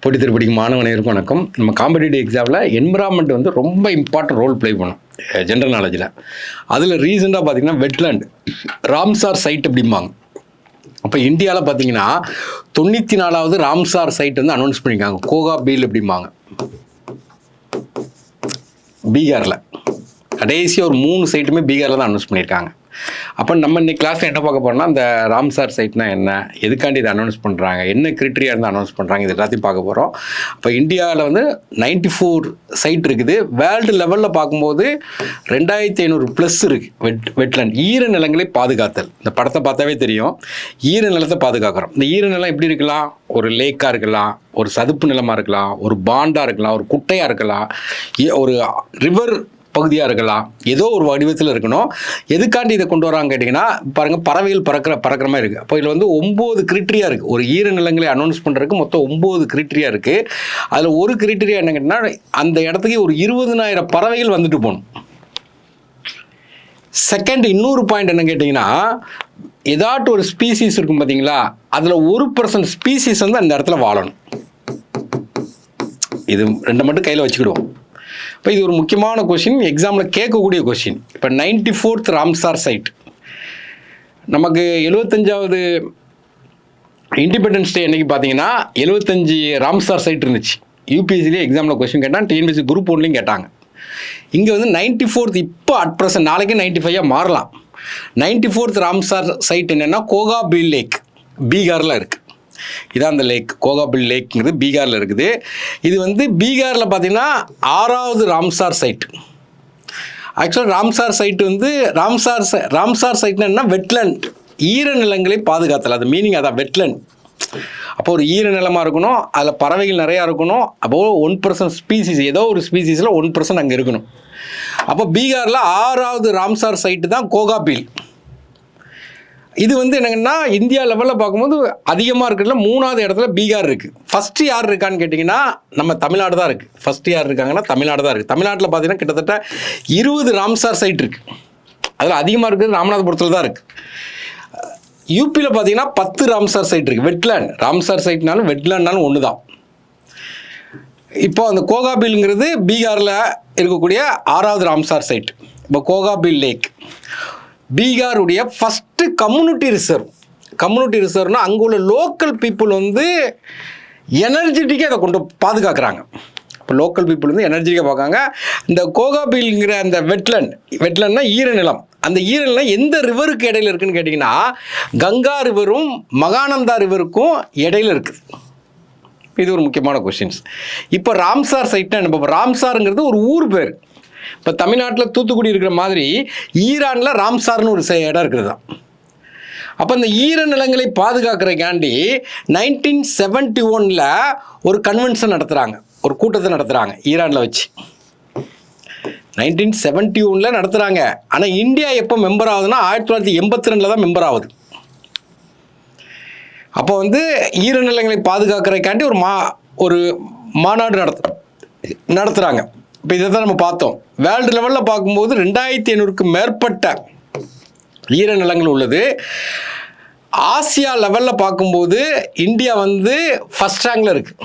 போட்டி படிக்கும் மாணவனையருக்கும் வணக்கம். நம்ம காம்படிட்டிவ் எக்ஸாமில் என்விரான்மெண்ட் வந்து ரொம்ப இம்பார்ட்டன்ட் ரோல் ப்ளே பண்ணும் ஜென்ரல் நாலேஜில். அதில் ரீசெண்டாக பார்த்தீங்கன்னா வெட்லேண்ட் ராம்சார் சைட் அப்படிம்பாங்க. அப்போ இந்தியாவில் பார்த்தீங்கன்னா 94வது ராம்சார் சைட் வந்து அனௌன்ஸ் பண்ணியிருக்காங்க. கோகா பீல் அப்படிம்பாங்க. பீகாரில் கடைசியாக ஒரு 3 சைட்டுமே பீகாரில் தான் அனௌன்ஸ் பண்ணியிருக்காங்க. அப்போ நம்ம இன்னைக்கு கிளாஸில் என்ன பார்க்க போகிறோம்னா, அந்த ராம்சார் சைட்னா என்ன, எதுக்காண்டி இதை அனௌன்ஸ் பண்ணுறாங்க, என்ன கிரிட்டரியா இருந்து அனௌன்ஸ் பண்ணுறாங்க, இது எல்லாத்தையும் பார்க்க போகிறோம். இப்போ இந்தியாவில் வந்து 94 சைட் இருக்குது. வேர்ல்டு லெவலில் பார்க்கும்போது 2500+ இருக்குது வெட்லேண்ட். ஈர நிலங்களை பாதுகாத்தல். இந்த படத்தை பார்த்தாவே தெரியும், ஈர நிலத்தை பாதுகாக்கிறோம். இந்த ஈர நிலம் எப்படி இருக்கலாம்? ஒரு லேக்காக இருக்கலாம், ஒரு சதுப்பு நிலமாக இருக்கலாம், ஒரு பாண்டாக இருக்கலாம், ஒரு குட்டையாக இருக்கலாம், ஒரு ரிவர் பகுதியாக இருக்கலாம், ஏதோ ஒரு வடிவத்தில் இருக்கணும். எதுக்காண்டி இதை கொண்டு வராங்க கேட்டிங்கன்னா, பாருங்கள், பறவைகள் பறக்கிற மாதிரி இருக்குது. அப்போ இதில் வந்து 9 கிரிட்டரியா இருக்குது. ஒரு ஈர நிலங்களை அனௌன்ஸ் பண்ணுறதுக்கு மொத்தம் 9 கிரிட்டரியா இருக்குது. அதில் ஒரு கிரிட்டரியா என்ன கேட்டிங்கன்னா, அந்த இடத்துக்கு ஒரு 20,000 பறவைகள் வந்துட்டு போகணும். செகண்ட், இன்னொரு பாயிண்ட் என்ன கேட்டிங்கன்னா, ஏதாட்டும் ஒரு ஸ்பீசிஸ் இருக்கும் பார்த்தீங்களா, அதில் 1% ஸ்பீசிஸ் வந்து அந்த இடத்துல வாழணும். இது 2 மட்டும் கையில் வச்சுக்கிடுவோம். இப்போ இது ஒரு முக்கியமான கொஷின், எக்ஸாமில் கேட்கக்கூடிய கொஷின். இப்போ 94th ராம்சார் சைட், நமக்கு 75வது இண்டிபெண்டன்ஸ் டே அன்றைக்கி பார்த்தீங்கன்னா 75 ராம்சார் சைட் இருந்துச்சு. யூபிஎஸ்சிலேயே எக்ஸாமில் கொஷின் கேட்டால், டிஎன்பிஎஸ்சி குரூப் 1லையும் கேட்டாங்க. இங்கே வந்து 94th, இப்போ அட் ப்ரெசன்ட், நாளைக்கு 95 மாறலாம். 94th ராம்சார் சைட் என்னென்னா கோகா பீல் லேக், பீகாரில் இருக்குது. இதான் அந்த லேக், கோகாபில் லேக்ங்கிறது பீகாரில் இருக்குது. இது வந்து பீகாரில் பார்த்தீங்கன்னா 6வது ராம்சார் சைட். ஆக்சுவலாக ராம்சார் சைட் வந்து ராம்சார் சைட்னா என்ன? வெட்லேண்ட், ஈர நிலங்களை பாதுகாத்தல். அது மீனிங் அதான், வெட்லேண்ட். அப்போ ஒரு ஈர நிலமாக இருக்கணும், அதில் பறவைகள் நிறையா இருக்கணும். அப்போது 1% ஸ்பீசிஸ், ஏதோ ஒரு ஸ்பீசிஸில் 1% அங்கே இருக்கணும். அப்போ பீகாரில் 6வது ராம்சார் சைட்டு தான் கோகாபீல். இது வந்து என்னங்கன்னா, இந்தியா லெவலில் பார்க்கும்போது அதிகமாக இருக்கிறதுல 3வது இடத்துல பீகார் இருக்குது. ஃபஸ்ட்டு யார் இருக்கான்னு கேட்டிங்கன்னா, நம்ம தமிழ்நாடு தான் இருக்குது. ஃபஸ்ட்டு யார் இருக்காங்கன்னா தமிழ்நாடு தான் இருக்குது. தமிழ்நாட்டில் பார்த்தீங்கன்னா கிட்டத்தட்ட 20 ராம்சார் சைட் இருக்குது. அதில் அதிகமாக இருக்கிறது ராமநாதபுரத்தில் தான் இருக்குது. யூபியில் பார்த்தீங்கன்னா 10 ராம்சார் சைட் இருக்குது. வெட்லேண்ட், ராம்சார் சைட்னாலும் வெட்லேண்ட்னாலும் ஒன்று தான். இப்போ அந்த கோகாபீல்ங்கிறது பீகாரில் இருக்கக்கூடிய 6வது ராம்சார் சைட். இப்போ கோகாபீல் லேக் பீகாருடைய ஃபஸ்ட்டு கம்யூனிட்டி ரிசர்வ்னா அங்கே உள்ள லோக்கல் பீப்புள் வந்து எனர்ஜெட்டிக்காக அதை கொண்டு பாதுகாக்கிறாங்க. இப்போ லோக்கல் பீப்புள் வந்து எனர்ஜெட்டிக்காக பார்க்காங்க. இந்த கோகாபீல்ங்கிற அந்த வெட்லேண்ட்னா ஈரநிலம். அந்த ஈரநிலம் எந்த ரிவருக்கு இடையில இருக்குன்னு கேட்டிங்கன்னா, கங்கா ரிவரும் மகானந்தா ரிவருக்கும் இடையில இருக்குது. இது ஒரு முக்கியமான கொஸ்டின்ஸ். இப்போ ராம்சார் சைட்னா என்ன? இப்போ ராம்சாருங்கிறது ஒரு ஊர் பேர். இப்போ தமிழ்நாட்டில் தூத்துக்குடி இருக்கிற மாதிரி ஈரானில் ராம்சார்னு ஒரு இடம் இருக்குது தான். அப்போ இந்த ஈர நிலங்களை பாதுகாக்கிறக்காண்டி 1971 ஒரு கன்வென்ஷன் நடத்துகிறாங்க, ஒரு கூட்டத்தை நடத்துகிறாங்க ஈரானில் வச்சு. 1971 நடத்துகிறாங்க. ஆனால் இந்தியா எப்போ மெம்பர் ஆகுதுன்னா 1982 தான் மெம்பர் ஆகுது. அப்போ வந்து ஈர நிலங்களை பாதுகாக்கிறக்காண்டி ஒரு மாநாடு நடத்துகிறாங்க. இப்போ இதை தான் நம்ம பார்த்தோம். வேர்ல்டு லெவலில் பார்க்கும்போது 2500க்கு மேற்பட்ட ஈர நிலங்கள் உள்ளது. ஆசியா லெவலில் பார்க்கும்போது இந்தியா வந்து ஃபஸ்ட் ரேங்கில் இருக்குது.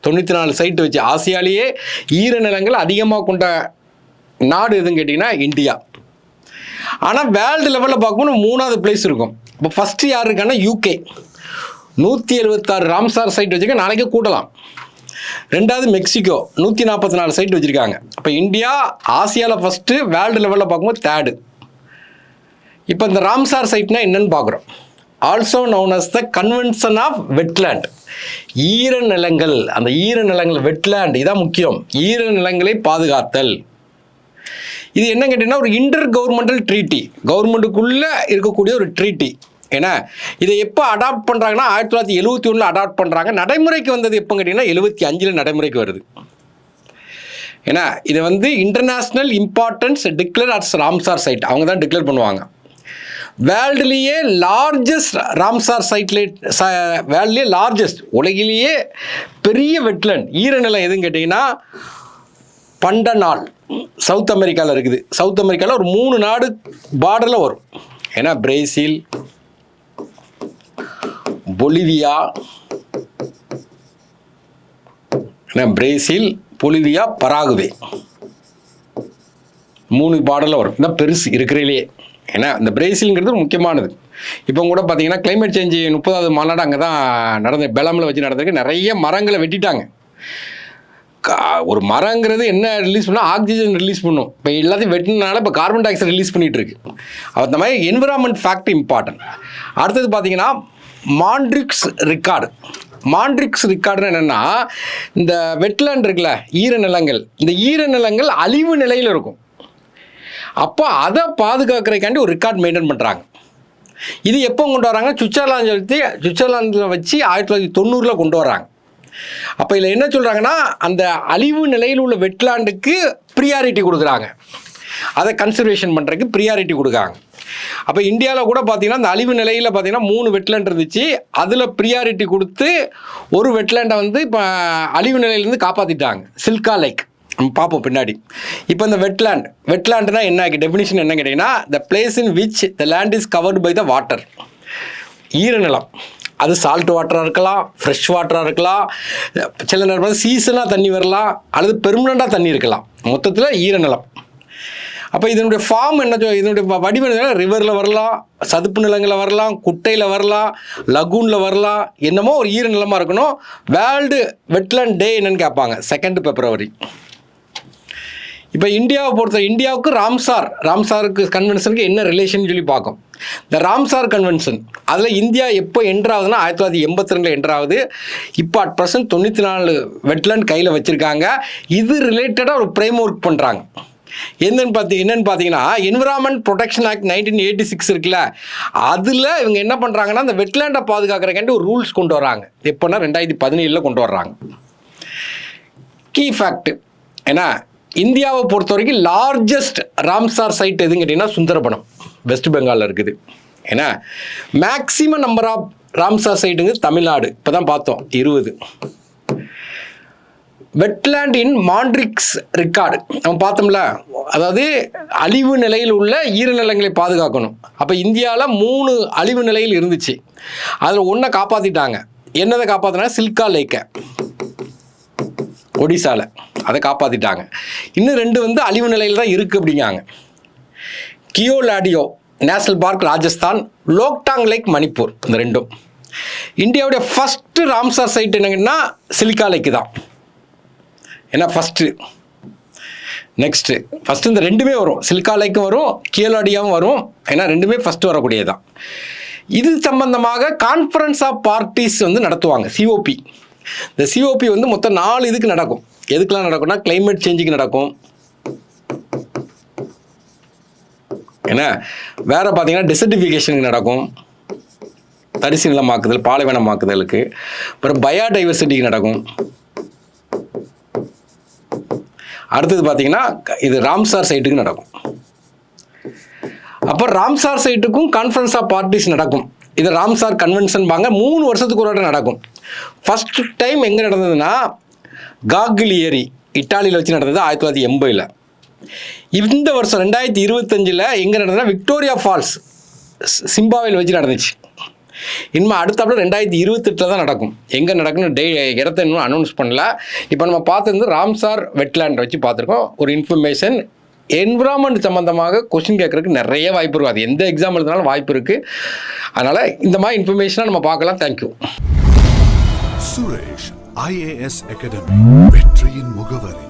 94 சைட்டு வச்சு ஆசியாலேயே ஈர நிலங்கள் அதிகமாக கொண்ட நாடு எதுன்னு கேட்டிங்கன்னா இந்தியா. ஆனால் வேர்ல்டு லெவலில் பார்க்கும்போது 3வது பிளேஸ் இருக்கும். இப்போ ஃபஸ்ட்டு யார் இருக்காங்கன்னா யூகே, 176 ராம்சார் சைட் வச்சுக்க, நாளைக்கே கூட்டலாம். 2வது மெக்சிகோ, 144 சைட் வச்சுருக்காங்க. அப்போ இந்தியா ஆசியாவில் ஃபஸ்ட்டு, வேர்ல்டு லெவலில் பார்க்கும்போது 3rd. இப்போ இந்த ராம்சார் சைட்னா என்னன்னு பார்க்குறோம். Also known as the convention of wetland, ஈர நிலங்கள். அந்த ஈர நிலங்கள், வெட்லேண்ட், இதான் முக்கியம். ஈர நிலங்களை பாதுகாத்தல். இது என்ன கேட்டிங்கன்னா, ஒரு இன்டர் கவர்மெண்டல் ட்ரீட்டி, கவர்மெண்ட்டுக்குள்ளே இருக்கக்கூடிய ஒரு ட்ரீட்டி. ஏன்னா இதை எப்போ அடாப்ட் பண்ணுறாங்கன்னா 1971 அடாப்ட் பண்ணுறாங்க. நடைமுறைக்கு வந்தது எப்போ கேட்டிங்கன்னா 75 நடைமுறைக்கு வருது. ஏன்னா இதை வந்து international importance declare ads Ramsar side, அவங்க தான் டிக்ளேர் பண்ணுவாங்க. வேர்ல்டுலேயே லார்ஜஸ்ட் ராம்சார் வேர்ல்டுலேயே லார்ஜஸ்ட், உலகிலேயே பெரிய வெட்லேண்ட் ஈரநிலம் எதுன்னு கேட்டிங்கன்னா பண்டனால், சவுத் அமெரிக்காவில் இருக்குது. சவுத் அமெரிக்காவில் ஒரு 3 நாடு பார்டரில் வரும். ஏன்னா பிரேசில், பொலிவியா, ஏன்னா பிரேசில், பொலிவியா, பராகுவே 3 பார்டரில் வரும். இதான் பெருசு இருக்கிறதுலே. ஏன்னா இந்த பிரேசில்ங்கிறது முக்கியமானது. இப்போ கூட பார்த்தீங்கன்னா கிளைமேட் சேஞ்சு 30வது மாநாடு அங்கே தான் நடந்த, பெலாமில் வச்சு நடந்திருக்கு. நிறைய மரங்களை வெட்டிட்டாங்க. ஒரு மரங்கிறது என்ன ரிலீஸ் பண்ணால் ஆக்சிஜன் ரிலீஸ் பண்ணும். இப்போ எல்லாத்தையும் வெட்டினால இப்போ கார்பன் டை ஆக்சைடு ரிலீஸ் பண்ணிகிட்டு இருக்கு. அந்த மாதிரி என்விரான்மெண்ட் ஃபேக்ட் இம்பார்ட்டன்ட். அடுத்தது பார்த்தீங்கன்னா மாண்ட்ரிக்ஸ் ரெக்கார்டு. மாண்ட்ரிக்ஸ் ரெக்கார்டுன்னு என்னென்னா, இந்த வெட்லேண்ட் இருக்குல்ல, ஈரநிலங்கள், இந்த ஈரநிலங்கள் அழிவு நிலையில் இருக்கும். அப்போ அதை பாதுகாக்கிறதுக்காண்டி ஒரு ரெக்கார்ட் மெயின்டைன் பண்ணுறாங்க. இது எப்போ கொண்டு வராங்க? சுவிட்சர்லாந்தில் வச்சு 1990 கொண்டு வராங்க. அப்போ இதில் என்ன சொல்கிறாங்கன்னா, அந்த அழிவு நிலையில் உள்ள வெட்லாண்டுக்கு ப்ரியாரிட்டி கொடுக்குறாங்க. அதை கன்சர்வேஷன் பண்ணுறதுக்கு ப்ரியாரிட்டி கொடுக்குறாங்க. அப்போ இந்தியாவில் கூட பார்த்தீங்கன்னா அந்த அழிவு நிலையில் பார்த்தீங்கன்னா 3 வெட்லேண்ட் இருந்துச்சு. அதில் ப்ரியாரிட்டி கொடுத்து ஒரு வெட்லேண்டை வந்து இப்போ அழிவு நிலையிலேருந்து காப்பாற்றிட்டாங்க, சில்கா லேக். பார்ப்போம் பின்னாடி. இப்போ இந்த வெட்லேண்ட்னா என்ன டெஃபினிஷன் என்ன கேட்டிங்கன்னா, the place in which the land is covered by the water. ஈரநிலம், அது சால்ட் வாட்டராக இருக்கலாம், ஃப்ரெஷ் வாட்டராக இருக்கலாம், சில நேரம் சீசனாக தண்ணி வரலாம், அல்லது பெர்மனண்ட்டாக தண்ணி இருக்கலாம். மொத்தத்தில் ஈரநிலம். அப்போ இதனுடைய ஃபார்ம் என்ன, இதனுடைய வடிவம் என்ன? ரிவரில் வரலாம், சதுப்பு நிலங்களில் வரலாம், குட்டையில் வரலாம், லகூனில் வரலாம், என்னமோ ஒரு ஈரநிலமாக இருக்கணும். வேர்ல்டு வெட்லேண்ட் டே என்னன்னு கேட்பாங்க, 2 February. இப்போ இந்தியாவை இந்தியாவுக்கு ராம்சாருக்கு கன்வென்ஷனுக்கு என்ன ரிலேஷன் சொல்லி பார்க்கும். இந்த ராம்சார் கன்வென்ஷன் அதில் இந்தியா எப்போ என்ட்ராகுதுன்னா 1982 என்ட்ராகுது. இப்போ அட் ப்ரெசன்ட் 94 வெட்லேண்ட் கையில் வச்சுருக்காங்க. இது ரிலேட்டடாக ஒரு ஃப்ரேம் ஒர்க் பண்ணுறாங்க. என்னன்னு பார்த்தீங்கன்னா, என்விரான்மெண்ட் ப்ரொடெக்ஷன் ஆக்ட் 1986 இருக்குல்ல, அதில் இவங்க என்ன பண்ணுறாங்கன்னா, அந்த வெட்லேண்டை பாதுகாக்கிறக்காண்டி ஒரு ரூல்ஸ் கொண்டு வராங்க. எப்போன்னா 2017 கொண்டு வர்றாங்க. கீ ஃபேக்ட் ஏன்னா, இந்தியாவை பொறுத்த வரைக்கும் லார்ஜஸ்ட் ராம்சார் சைட் எதுன்னு கேட்டிங்கன்னா சுந்தரபனம், வெஸ்ட் பெங்காலில் இருக்குது. ஏன்னா மேக்சிமம் நம்பர் ஆஃப் ராம்சார் சைட்டுங்க தமிழ்நாடு. இப்போ தான் பார்த்தோம் 20. வெட்லேண்ட் இன் மாண்ட்ரிக்ஸ் ரெக்கார்டு நம்ம பார்த்தோம்ல, அதாவது அழிவு நிலையில் உள்ள ஈரநிலங்களை பாதுகாக்கணும். அப்போ இந்தியாவில் 3 அழிவு நிலையில் இருந்துச்சு. அதில் ஒன்றை காப்பாற்றிட்டாங்க. என்னதை காப்பாற்றினா, சில்கா லேக்கை ஒடிசாவில், அதை காப்பாற்றிட்டாங்க. இன்னும் 2 வந்து அழிவு நிலையில் தான் இருக்குது அப்படிங்காங்க. கியோலாடியோ நேஷனல் பார்க் ராஜஸ்தான், லோக்டாங் லேக் மணிப்பூர், இந்த 2ம். இந்தியாவுடைய ஃபஸ்ட்டு ராம்சார் சைட் என்னங்கன்னா சிலிக்கா லேக்கு தான். ஏன்னா ஃபஸ்ட்டு இந்த 2மே வரும், சிலிக்கா லேக்கும் வரும், கியோலாடியாவும் வரும். ஏன்னா 2மே ஃபஸ்ட்டு வரக்கூடியதான். இது சம்பந்தமாக கான்ஃபரன்ஸ் ஆஃப் பார்ட்டிஸ் வந்து நடத்துவாங்க, சிஓபி. இந்த சிஓபி வந்து மொத்தம் 4 இதுக்கு நடக்கும். எதுக்கெல்லாம் நடக்கும்னா, கிளைமேட் சேஞ்சுக்கு நடக்கும். ஏன்னா வேறு பார்த்தீங்கன்னா டெசர்டிஃபிகேஷனுக்கு நடக்கும், தரிசு நிலமாக்குதல், பாலைவனமாக்குதலுக்கு. அப்புறம் பயோடைவர்சிட்டிக்கு நடக்கும். அடுத்தது பார்த்தீங்கன்னா இது ராம்சார் சைட்டுக்கு நடக்கும். அப்போ ராம்சார் சைட்டுக்கும் கான்ஃபரன்ஸ் ஆஃப் பார்ட்டிஸ் நடக்கும். இது ராம்சார் கன்வென்ஷன் பாங்க. 3 வருஷத்துக்கு ஒரு வாட்டி நடக்கும். ஃபர்ஸ்ட் டைம் எங்கே நடந்ததுன்னா, காகிலியரி இட்டாலியில் வச்சு நடந்தது 1980. இந்த வருஷம் 2025 எங்கே நடந்ததுன்னா, விக்டோரியா ஃபால்ஸ் சிம்பாவில் வச்சு நடந்துச்சு. இனிமேல் அடுத்தாப்புல 2028 தான் நடக்கும். எங்கே நடக்குன்னு இடத்த இன்னும் அனௌன்ஸ் பண்ணல. இப்போ நம்ம பார்த்துருந்து ராம்சார் வெட்லேண்ட் வச்சு பார்த்துருக்கோம். ஒரு இன்ஃபர்மேஷன் என்விரான்மெண்ட் சம்மந்தமாக கொஸ்டின் கேட்கறதுக்கு நிறைய வாய்ப்பு இருக்கும். அது எந்த எக்ஸாம் எழுதினாலும் வாய்ப்பு இருக்குது. அதனால் இந்த மாதிரி இன்ஃபர்மேஷனாக நம்ம பார்க்கலாம். தேங்க்யூ. சுரேஷ் IAS அகாடமி, வெற்றியின் முகவரி.